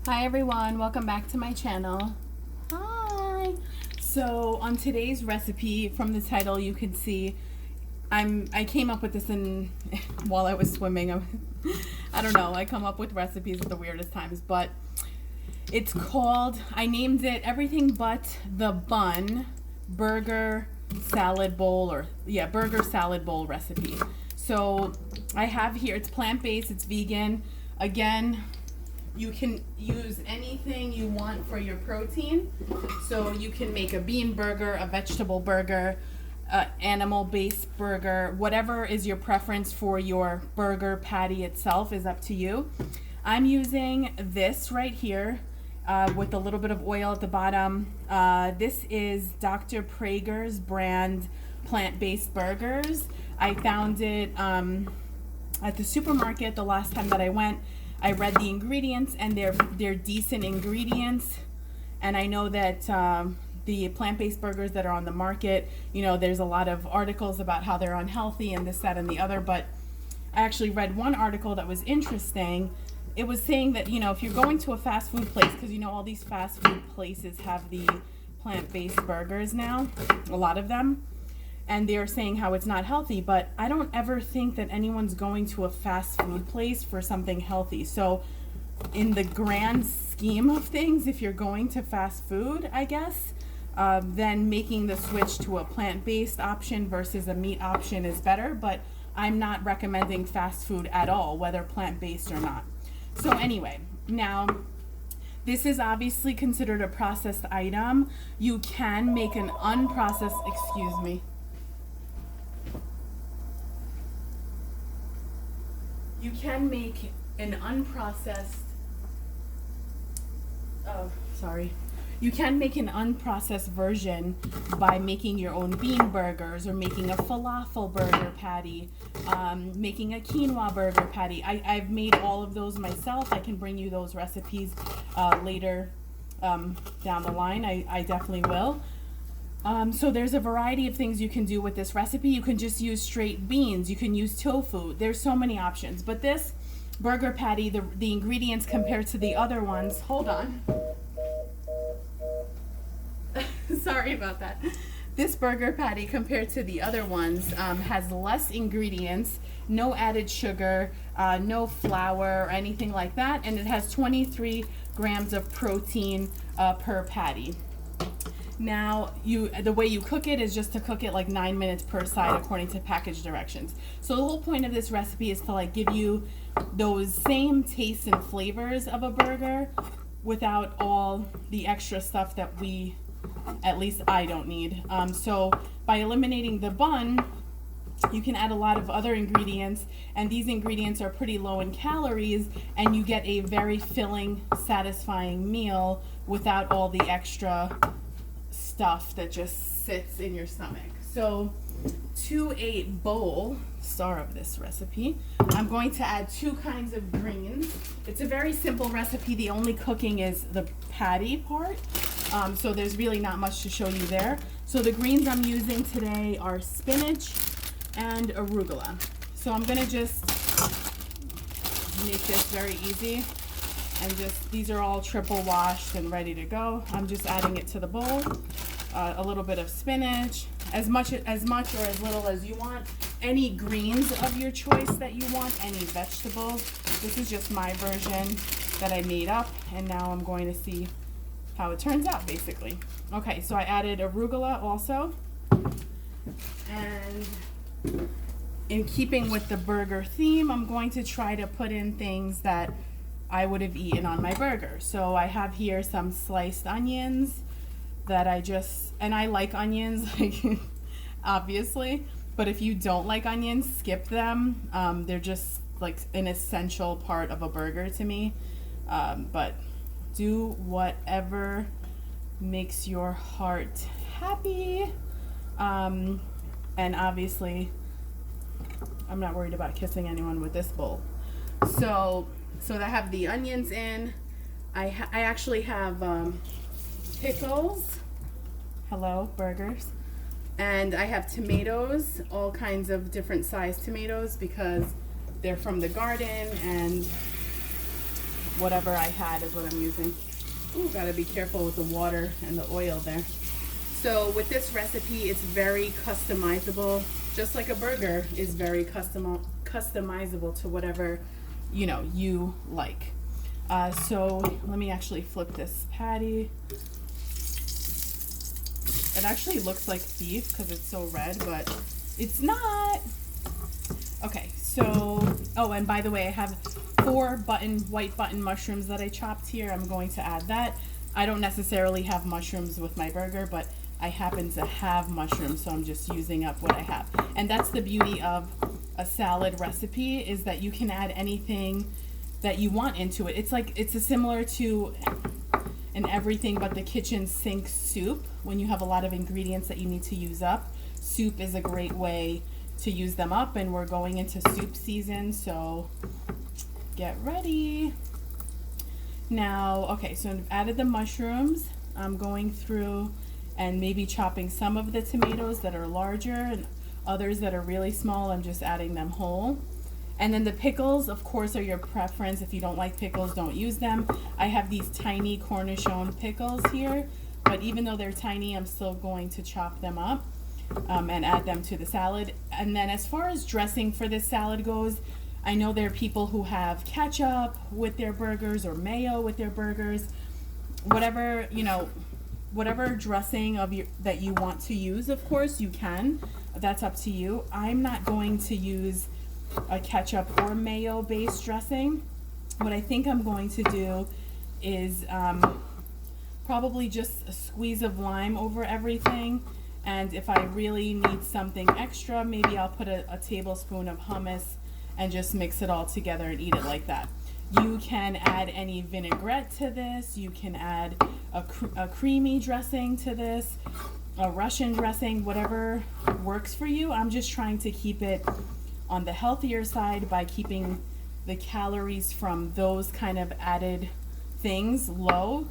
Hi everyone, welcome back to my channel. Hi! So on today's recipe, from the title you can see I came up with this while I was swimming. I don't know, I come up with recipes at the weirdest times, but it's called, I named it Everything But the Bun Burger Salad Bowl, Burger Salad Bowl recipe. So I have here, it's plant-based, it's vegan. Again, you can use anything you want for your protein. So you can make a bean burger, a vegetable burger, animal-based burger, whatever is your preference for your burger patty itself is up to you. I'm using this right here with a little bit of oil at the bottom. This is Dr. Prager's brand plant-based burgers. I found it at the supermarket the last time that I went. I read the ingredients and they're decent ingredients, and I know that the plant-based burgers that are on the market, you know, there's a lot of articles about how they're unhealthy and this, that, and the other, but I actually read one article that was interesting. It was saying that, you know, if you're going to a fast food place, because you know all these fast food places have the plant-based burgers now, a lot of them, and they're saying how it's not healthy, but I don't ever think that anyone's going to a fast food place for something healthy. So in the grand scheme of things, if you're going to fast food, I guess, then making the switch to a plant-based option versus a meat option is better, but I'm not recommending fast food at all, whether plant-based or not. So anyway, now this is obviously considered a processed item. You can make an unprocessed, excuse me. You can make an unprocessed, you can make an unprocessed version by making your own bean burgers or making a falafel burger patty, making a quinoa burger patty. I've made all of those myself. I can bring you those recipes later down the line. I definitely will. So there's a variety of things you can do with this recipe. You can just use straight beans. You can use tofu. There's so many options. But this burger patty, the ingredients compared to the other ones, hold on. Sorry about that. This burger patty compared to the other ones has less ingredients, no added sugar, no flour or anything like that, and it has 23 grams of protein per patty. Now, the way you cook it is just to cook it like 9 minutes per side according to package directions. So the whole point of this recipe is to like give you those same tastes and flavors of a burger without all the extra stuff that at least I don't need. So by eliminating the bun, you can add a lot of other ingredients, and these ingredients are pretty low in calories, and you get a very filling, satisfying meal without all the extra stuff that just sits in your stomach. So to a bowl, star of this recipe, I'm going to add 2 kinds of greens. It's a very simple recipe. The only cooking is the patty part. So there's really not much to show you there. So the greens I'm using today are spinach and arugula. So I'm gonna just make this very easy. And these are all triple washed and ready to go. I'm just adding it to the bowl. A little bit of spinach, as much or as little as you want. Any greens of your choice that you want, any vegetables. This is just my version that I made up, and now I'm going to see how it turns out, basically. Okay, so I added arugula also. And in keeping with the burger theme, I'm going to try to put in things that I would have eaten on my burger. So I have here some sliced onions that and I like onions, obviously, but if you don't like onions, skip them. They're just like an essential part of a burger to me. But do whatever makes your heart happy. And obviously, I'm not worried about kissing anyone with this bowl. So I have the onions in. I actually have pickles. Hello, burgers. And I have tomatoes, all kinds of different size tomatoes because they're from the garden and whatever I had is what I'm using. Ooh, gotta be careful with the water and the oil there. So with this recipe, it's very customizable, just like a burger is very customizable to whatever, you know, you like. So let me actually flip this patty. It actually looks like beef because it's so red, but it's not. Okay, so, oh, and by the way, I have 4 white button mushrooms that I chopped here. I'm going to add that. I don't necessarily have mushrooms with my burger, but I happen to have mushrooms, so I'm just using up what I have. And that's the beauty of a salad recipe, is that you can add anything that you want into it. It's like, it's similar to an everything but the kitchen sink soup. When you have a lot of ingredients that you need to use up, soup is a great way to use them up, and we're going into soup season, so get ready. Now, okay, so I've added the mushrooms. I'm going through and maybe chopping some of the tomatoes that are larger, and others that are really small, I'm just adding them whole. And then the pickles, of course, are your preference. If you don't like pickles, don't use them. I have these tiny cornichon pickles here, but even though they're tiny, I'm still going to chop them up and add them to the salad. And then as far as dressing for this salad goes, I know there are people who have ketchup with their burgers or mayo with their burgers. Whatever, you know, whatever dressing that you want to use, of course, you can. That's up to you. I'm not going to use a ketchup or mayo based dressing. What I think I'm going to do is probably just a squeeze of lime over everything, and if I really need something extra, maybe I'll put a tablespoon of hummus and just mix it all together and eat it like that. You can add any vinaigrette to this. You can add a creamy dressing to this, a Russian dressing, whatever works for you. I'm just trying to keep it on the healthier side by keeping the calories from those kind of added things low,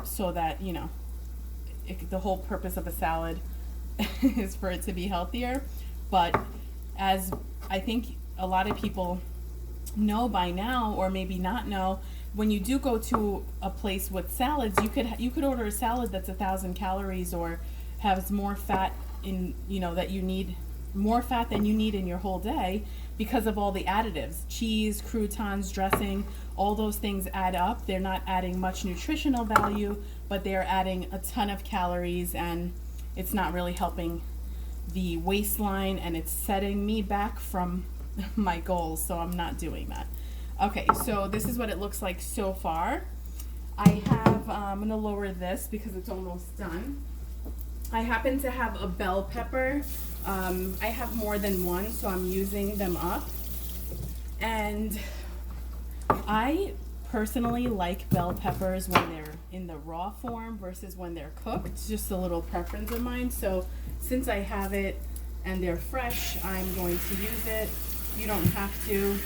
so that, you know, the whole purpose of a salad is for it to be healthier. But as I think a lot of people know by now, or maybe not know, when you do go to a place with salads, you could order a salad that's 1,000 calories or has more fat in, you know, that you need more fat than you need in your whole day because of all the additives, cheese, croutons, dressing, all those things add up. They're not adding much nutritional value, but they're adding a ton of calories, and it's not really helping the waistline, and it's setting me back from my goals, so I'm not doing that. Okay, so this is what it looks like so far. I have, I'm gonna lower this because it's almost done. I happen to have a bell pepper. I have more than one, so I'm using them up. And I personally like bell peppers when they're in the raw form versus when they're cooked. It's just a little preference of mine. So since I have it and they're fresh, I'm going to use it. You don't have to.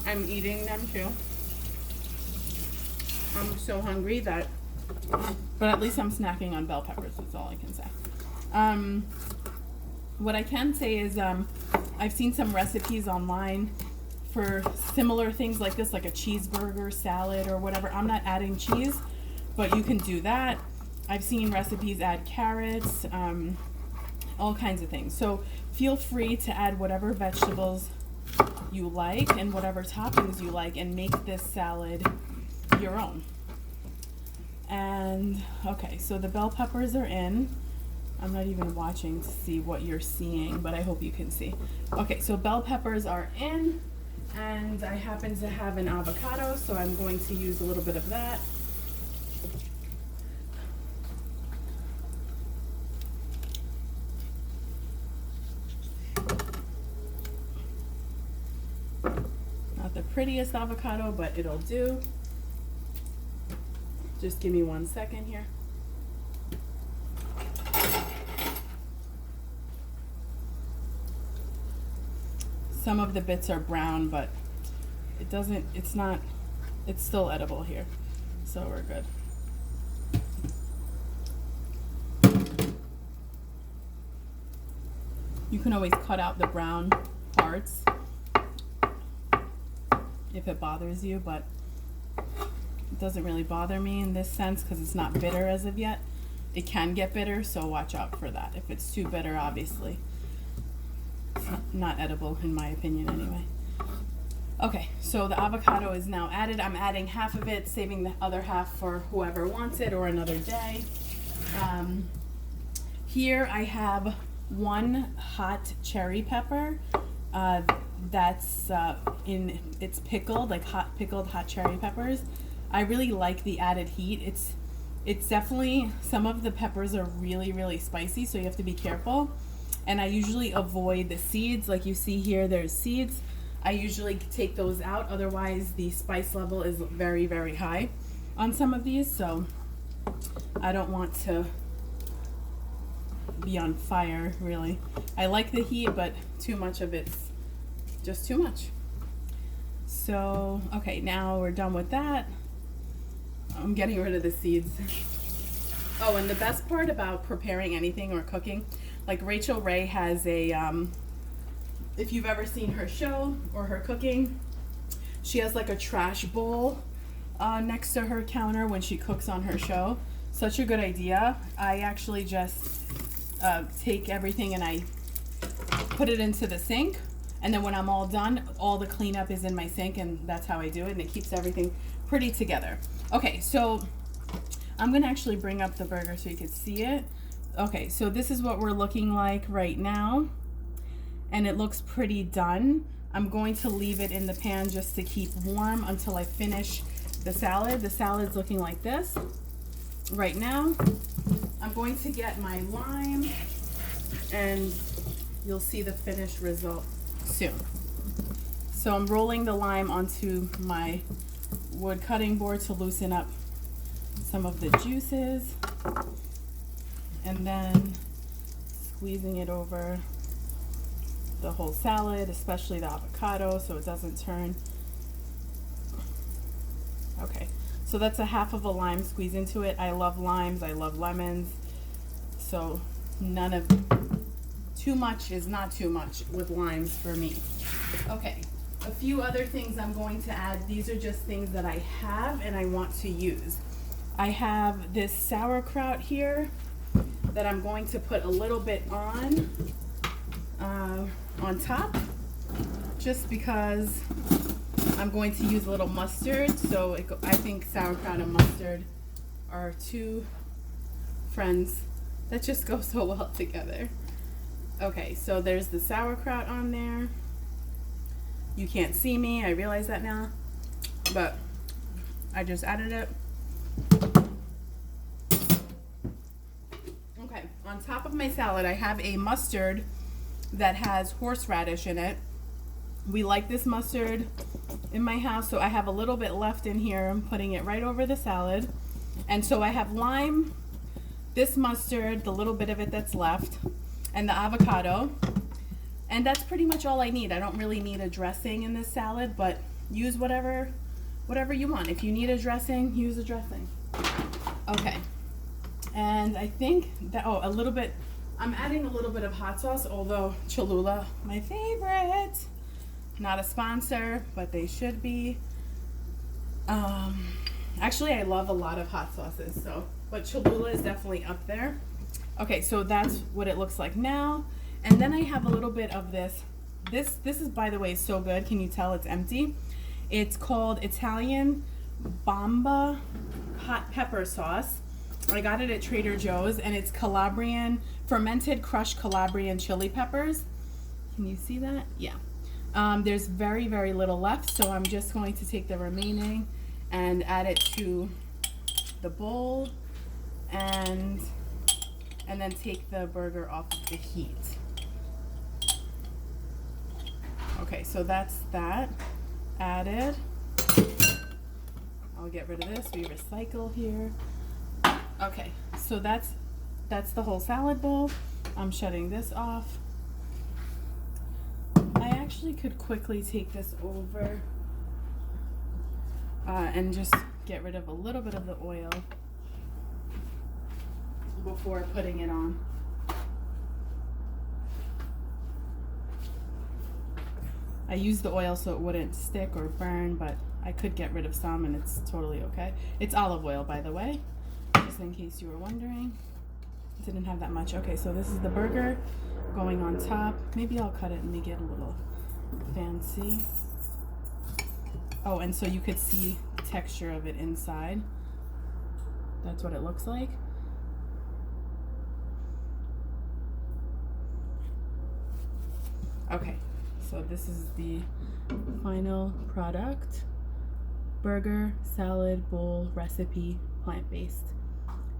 I'm eating them too. I'm so hungry that, but at least I'm snacking on bell peppers, that's all I can say. What I can say is I've seen some recipes online for similar things like this, like a cheeseburger salad or whatever. I'm not adding cheese, but you can do that. I've seen recipes add carrots, all kinds of things. So feel free to add whatever vegetables you like and whatever toppings you like, and make this salad your own. And okay, so the bell peppers are in. I'm not even watching to see what you're seeing, but I hope you can see. Okay, so bell peppers are in, and I happen to have an avocado, so I'm going to use a little bit of that. Not the prettiest avocado, but it'll do. Just give me 1 second here. Some of the bits are brown, but it's still edible here. So we're good. You can always cut out the brown parts. if it bothers you, but it doesn't really bother me in this sense because it's not bitter as of yet. It can get bitter, so watch out for that. If it's too bitter, obviously, it's not edible in my opinion anyway. Okay, so the avocado is now added. I'm adding half of it, saving the other half for whoever wants it or another day. Here I have 1 hot cherry pepper. That's it's pickled, like pickled hot cherry peppers. I really like the added heat. It's definitely, some of the peppers are really, really spicy, so you have to be careful. And I usually avoid the seeds. Like you see here, there's seeds. I usually take those out, otherwise the spice level is very, very high on some of these, so I don't want to be on fire, really. I like the heat, but too much of it's just too much. So, okay, now we're done with that. I'm getting rid of the seeds. Oh, and the best part about preparing anything or cooking, like Rachel Ray has a, if you've ever seen her show or her cooking, she has like a trash bowl next to her counter when she cooks on her show. Such a good idea. I actually just take everything and I put it into the sink, and then when I'm all done, all the cleanup is in my sink, and that's how I do it, and it keeps everything pretty together. Okay, so I'm gonna actually bring up the burger so you can see it. Okay, so this is what we're looking like right now, and it looks pretty done. I'm going to leave it in the pan just to keep warm until I finish the salad. The salad's looking like this right now. I'm going to get my lime, and you'll see the finished result soon. So I'm rolling the lime onto my wood cutting board to loosen up some of the juices, and then squeezing it over the whole salad, especially the avocado, so it doesn't turn. Okay, so that's a half of a lime squeeze into it. I love limes, I love lemons, so too much is not too much with limes for me. Okay, a few other things I'm going to add. These are just things that I have and I want to use. I have this sauerkraut here that I'm going to put a little bit on top, just because I'm going to use a little mustard. So I think sauerkraut and mustard are two friends that just go so well together. Okay, so there's the sauerkraut on there. You can't see me, I realize that now, but I just added it. Okay, on top of my salad, I have a mustard that has horseradish in it. We like this mustard in my house, so I have a little bit left in here. I'm putting it right over the salad. And so I have lime, this mustard, the little bit of it that's left, and the avocado. And that's pretty much all I need. I don't really need a dressing in this salad, but use whatever you want. If you need a dressing, use a dressing. Okay. And I think that, a little bit, I'm adding a little bit of hot sauce, although Cholula, my favorite. Not a sponsor, but they should be. Actually, I love a lot of hot sauces, but Cholula is definitely up there. Okay, so that's what it looks like now. And then I have a little bit of this. This is, by the way, so good. Can you tell it's empty? It's called Italian bomba hot pepper sauce. I got it at Trader Joe's, and it's fermented crushed Calabrian chili peppers. Can you see that? Yeah. There's very, very little left, so I'm just going to take the remaining and add it to the bowl, and then take the burger off of the heat. Okay, so that's that added. I'll get rid of this. We recycle here. Okay, so that's the whole salad bowl. I'm shutting this off. I actually could quickly take this over and just get rid of a little bit of the oil before putting it on. I used the oil so it wouldn't stick or burn, but I could get rid of some and it's totally okay. It's olive oil, by the way, just in case you were wondering. Didn't have that much. Okay, so this is the burger going on top. Maybe I'll cut it and make it a little fancy. Oh, and so you could see the texture of it inside. That's what it looks like. Okay, so this is the final product. Burger, salad, bowl, recipe, plant-based.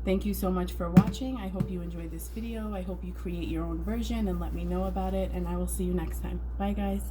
Thank you so much for watching. I hope you enjoyed this video. I hope you create your own version and let me know about it, and I will see you next time. Bye, guys.